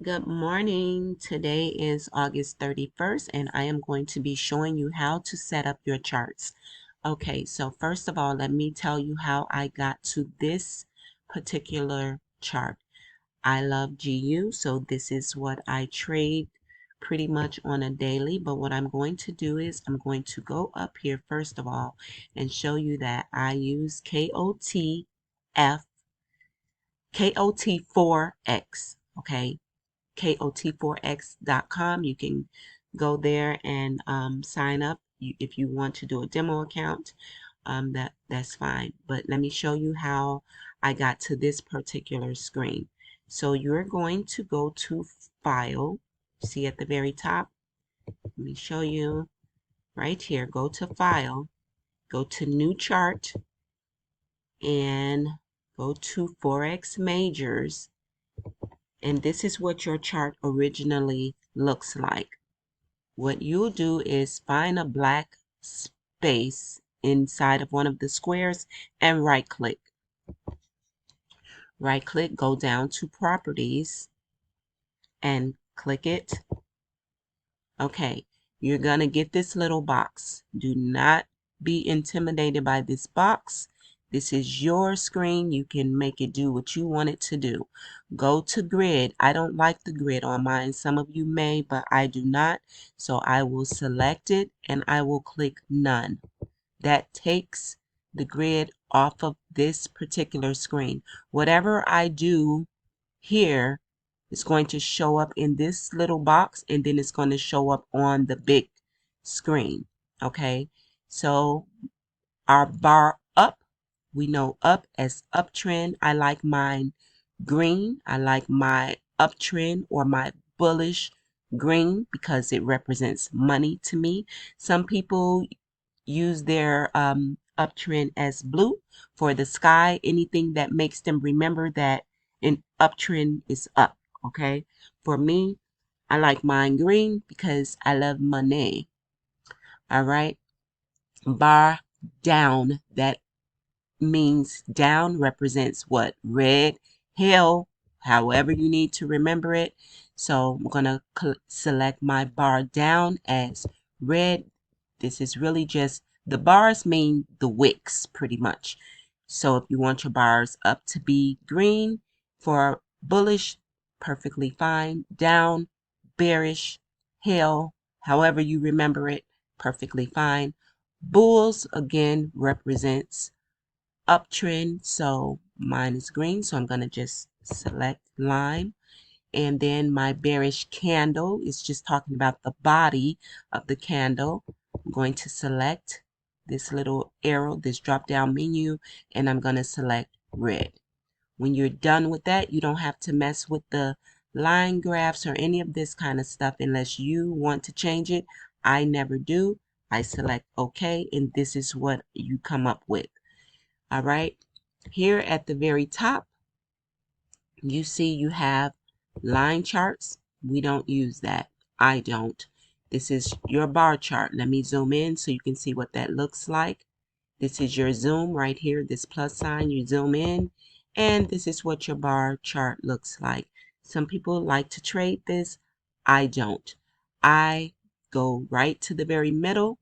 Good morning. Today is August 31st, and I am going to be showing you how to set up your charts. Okay, so first of all, let me tell you how I got to this particular chart. I love GU, so this is what I trade pretty much on a daily. But what I'm going to do is I'm going to go up here first of all and show you that I use KOT4X, okay? KOT4X.com. You can go there and sign up if you want to do a demo account. That's fine. But let me show you how I got to this particular screen. So you're going to go to File. See at the very top? Let me show you right here. Go to File. Go to New Chart and go to Forex Majors. And this is what your chart originally looks like. What you'll do is find a black space inside of one of the squares and right click. Right click, go down to Properties and click it. Okay, you're going to get this little box. Do not be intimidated by this box. This is your screen. You can make it do what you want it to do. Go to grid. I don't like the grid on mine. Some of you may, but I do not. So I will select it and I will click none. That takes the grid off of this particular screen. Whatever I do here is going to show up in this little box, and then it's going to show up on the big screen. Okay, so our bar up, we know up as uptrend. I like mine green. I like my uptrend or my bullish green because it represents money to me. Some people use their uptrend as blue for the sky, anything that makes them remember that an uptrend is up. Okay, for me, I like mine green because I love money. All right, bar down, that means down represents what? Red, hell, however you need to remember it. So I'm going to select my bar down as red. This is really just, the bars mean the wicks pretty much. So if you want your bars up to be green for bullish, perfectly fine. Down, bearish, hell, however you remember it, perfectly fine. Bulls again represents uptrend, so mine is green, so I'm going to just select lime. And then my bearish candle is just talking about the body of the candle. I'm going to select this little arrow, this drop down menu, and I'm going to select red. When you're done with that, you don't have to mess with the line graphs or any of this kind of stuff unless you want to change it. I never do. I select OK, and this is what you come up with. All right, here at the very top, you see you have line charts. We don't use that. I don't. This is your bar chart. Let me zoom in so you can see what that looks like. This is your zoom right here, this plus sign. You zoom in, and this is what your bar chart looks like. Some people like to trade this. I don't. I go right to the very middle.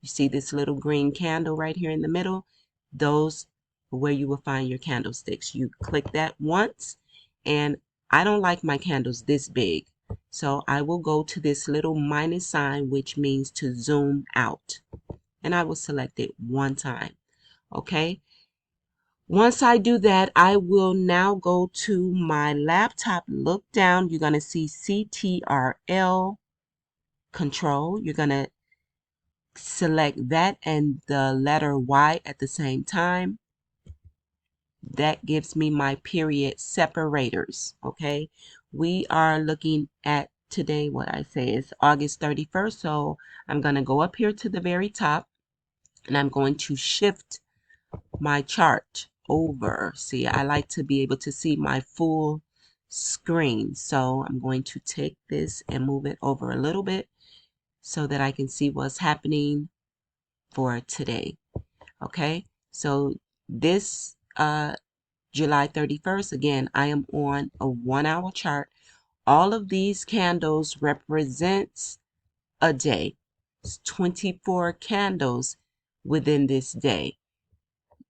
You see this little green candle right here in the middle? Those are where you will find your candlesticks. You click that once, and I don't like my candles this big. So I will go to this little minus sign, which means to zoom out. And I will select it one time. Okay. Once I do that, I will now go to my laptop. Look down. You're going to see CTRL control. You're going to select that and the letter Y at the same time. That gives me my period separators. Okay. We are looking at today, what I say is August 31st. So I'm going to go up here to the very top and I'm going to shift my chart over. See, I like to be able to see my full screen. So I'm going to take this and move it over a little bit so that I can see what's happening for today. Okay, so this July 31st, again, I am on a 1 hour chart. All of these candles represents a day. It's 24 candles within this day.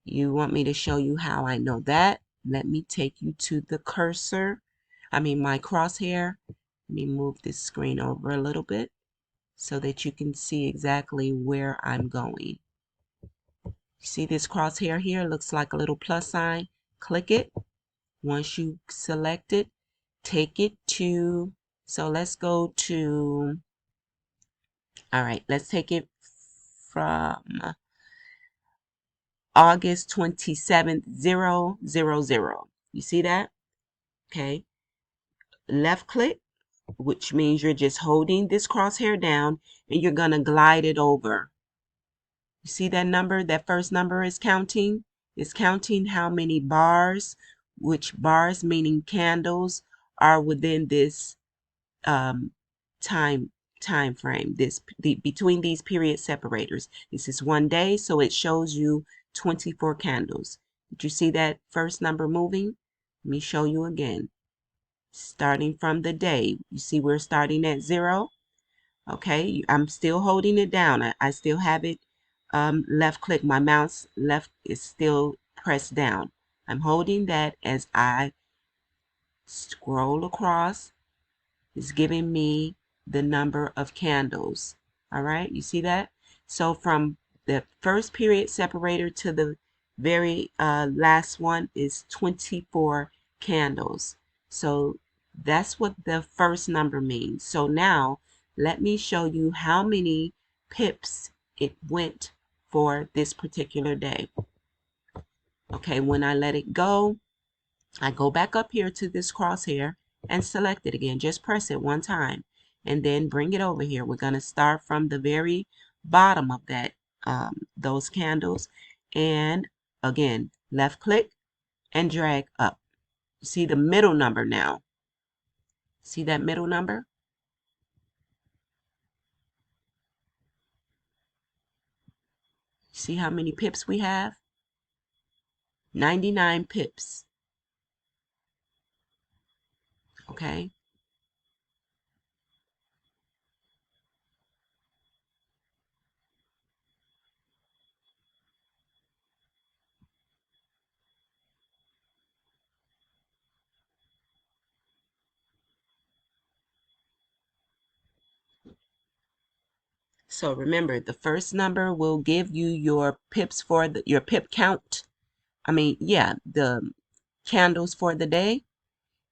You want me to show you how I know that? Let me take you to the cursor. My crosshair. Let me move this screen over a little bit so that you can see exactly where I'm going. See this crosshair here? Looks like a little plus sign. Click it. Once you select it, take it to, so let's go to, all right, let's take it from August 27th, 000. You see that? Okay. Left click, which means you're just holding this crosshair down and you're going to glide it over. You see that number? That first number is counting. It's counting how many bars, which bars meaning candles, are within this time frame. Between these period separators. This is 1 day, so it shows you 24 candles. Did you see that first number moving? Let me show you again. Starting from the day, you see we're starting at 0. Okay, I'm still holding it down. I still have it left click. My mouse left is still pressed down. I'm holding that as I scroll across. It's giving me the number of candles. All right, you see that? So from the first period separator to the very last one is 24 candles. So that's what the first number means. So now let me show you how many pips it went for this particular day. Okay, when I let it go, I go back up here to this crosshair and select it again. Just press it one time and then bring it over here. We're going to start from the very bottom of that, those candles. And again, left click and drag up. See the middle number now. See that middle number? See how many pips we have? 99 pips. Okay. So remember, the first number will give you your pips for your pip count. The candles for the day.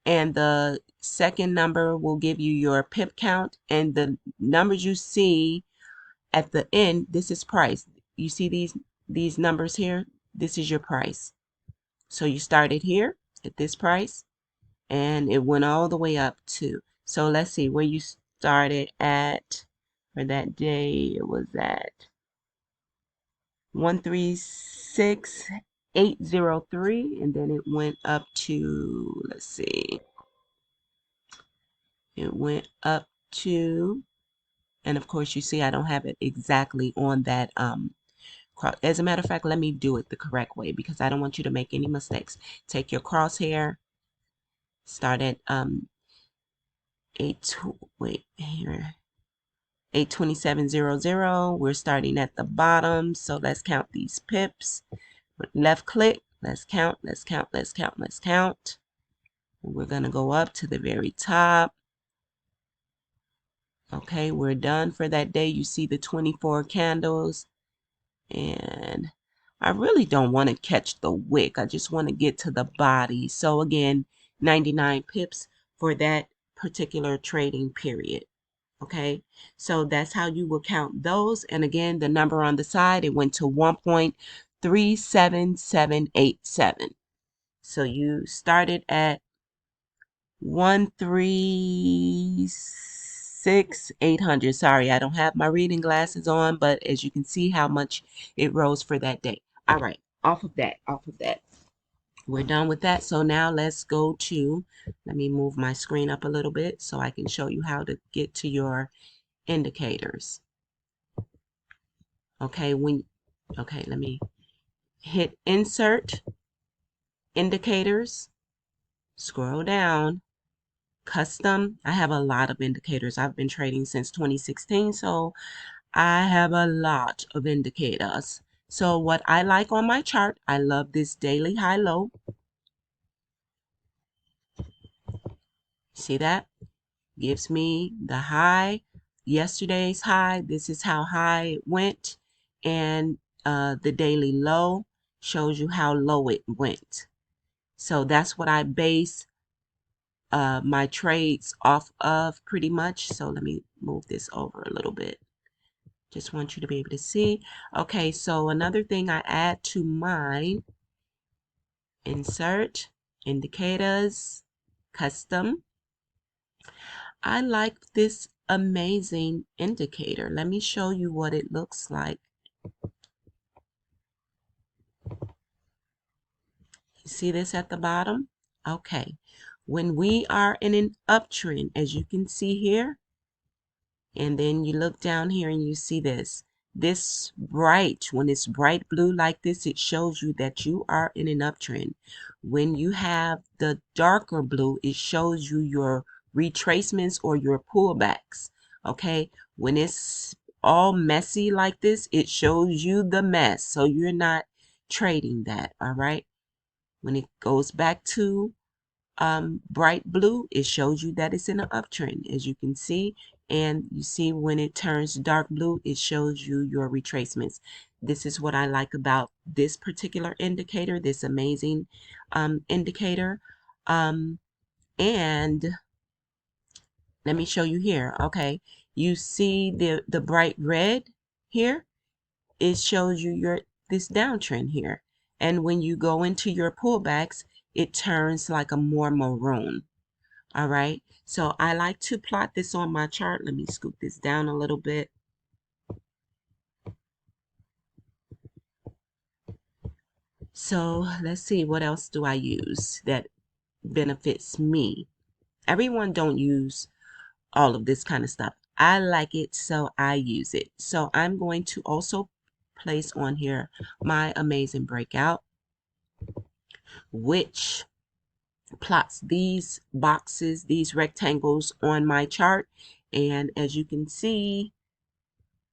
And the second number will give you your pip count, and the numbers you see at the end, this is price. You see these numbers here? This is your price. So you started here at this price and it went all the way up to, so let's see where you started at for that day. It was at 136,803, and then it went up to, let's see, it went up to, and of course you see I don't have it exactly on that as a matter of fact, let me do it the correct way because I don't want you to make any mistakes. Take your crosshair, start at 827.00. We're starting at the bottom, so let's count these pips. Left click, let's count. We're going to go up to the very top. Okay, we're done for that day. You see the 24 candles, and I really don't want to catch the wick. I just want to get to the body. So again, 99 pips for that particular trading period. Okay, so that's how you will count those. And again, the number on the side, it went to 1.37787. So you started at 136,800. Sorry, I don't have my reading glasses on, but as you can see how much it rose for that day. All right, off of that. We're done with that. So now let's go to, let me move my screen up a little bit so I can show you how to get to your indicators. Okay, let me hit insert indicators, scroll down, custom. I have a lot of indicators. I've been trading since 2016, so I have a lot of indicators. So what I like on my chart, I love this daily high-low. See that? Gives me the high, yesterday's high. This is how high it went. And the daily low shows you how low it went. So that's what I base my trades off of pretty much. So let me move this over a little bit. Just want you to be able to see. Okay, so another thing I add to mine, insert, indicators, custom. I like this amazing indicator. Let me show you what it looks like. You see this at the bottom? Okay. When we are in an uptrend, as you can see here, and then you look down here and you see this. This bright, when it's bright blue like this, it shows you that you are in an uptrend. When you have the darker blue, it shows you your retracements or your pullbacks. Okay, when it's all messy like this, it shows you the mess. So you're not trading that. All right. When it goes back to bright blue, it shows you that it's in an uptrend, as you can see. And you see when it turns dark blue, it shows you your retracements. This is what I like about this particular indicator, this amazing indicator. And let me show you here. Okay, you see the bright red here? It shows you this downtrend here. And when you go into your pullbacks, it turns like a more maroon. All right, so I like to plot this on my chart. Let me scoop this down a little bit. So let's see, what else do I use that benefits me? Everyone don't use all of this kind of stuff. I like it, so I use it. So I'm going to also place on here my amazing breakout, which plots these boxes, these rectangles on my chart. And as you can see,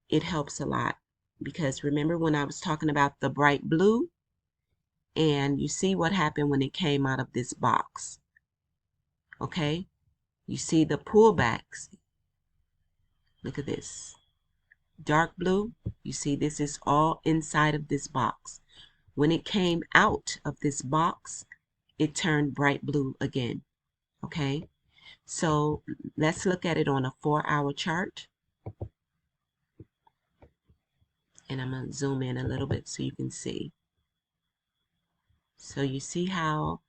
it helps a lot, because remember when I was talking about the bright blue, and you see what happened when it came out of this box. Okay, you see the pullbacks. Look at this dark blue. You see this is all inside of this box. When it came out of this box, it turned bright blue again. Okay, so let's look at it on a 4-hour chart. And I'm going to zoom in a little bit so you can see. So you see how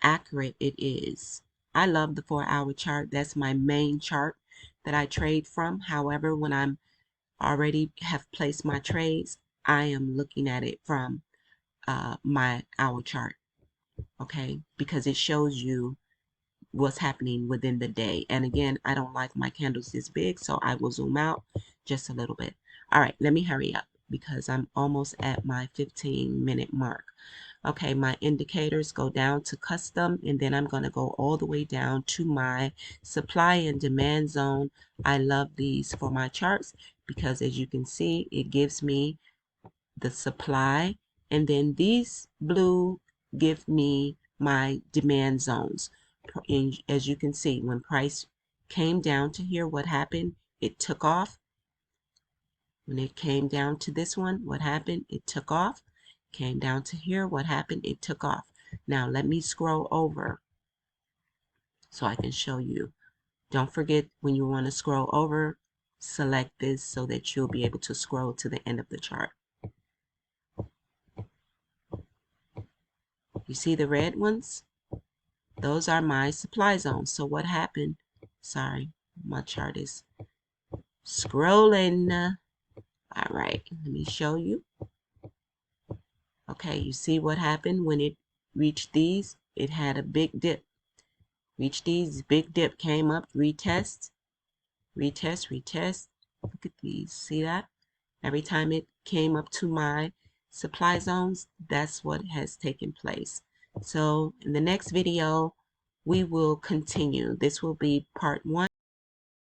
accurate it is. I love the 4-hour chart. That's my main chart that I trade from. However, when I'm already have placed my trades, I am looking at it from my hour chart. Okay, because it shows you what's happening within the day. And again, I don't like my candles this big, so I will zoom out just a little bit. All right, let me hurry up because I'm almost at my 15-minute mark. Okay, my indicators go down to custom, and then I'm going to go all the way down to my supply and demand zone. I love these for my charts because, as you can see, it gives me the supply, and then these blue give me my demand zones. And as you can see, when price came down to here, what happened? It took off. When it came down to this one, what happened? It took off. Came down to here, what happened? It took off. Now let me scroll over so I can show you. Don't forget, when you want to scroll over, select this so that you'll be able to scroll to the end of the chart. You see the red ones? Those are my supply zones. So what happened? Sorry, my chart is scrolling. All right, let me show you. Okay, you see what happened when it reached these? It had a big dip. Reached these, big dip, came up, retest, retest, retest. Look at these. See that? Every time it came up to my supply zones, that's what has taken place. So in the next video, we will continue. This will be part 1.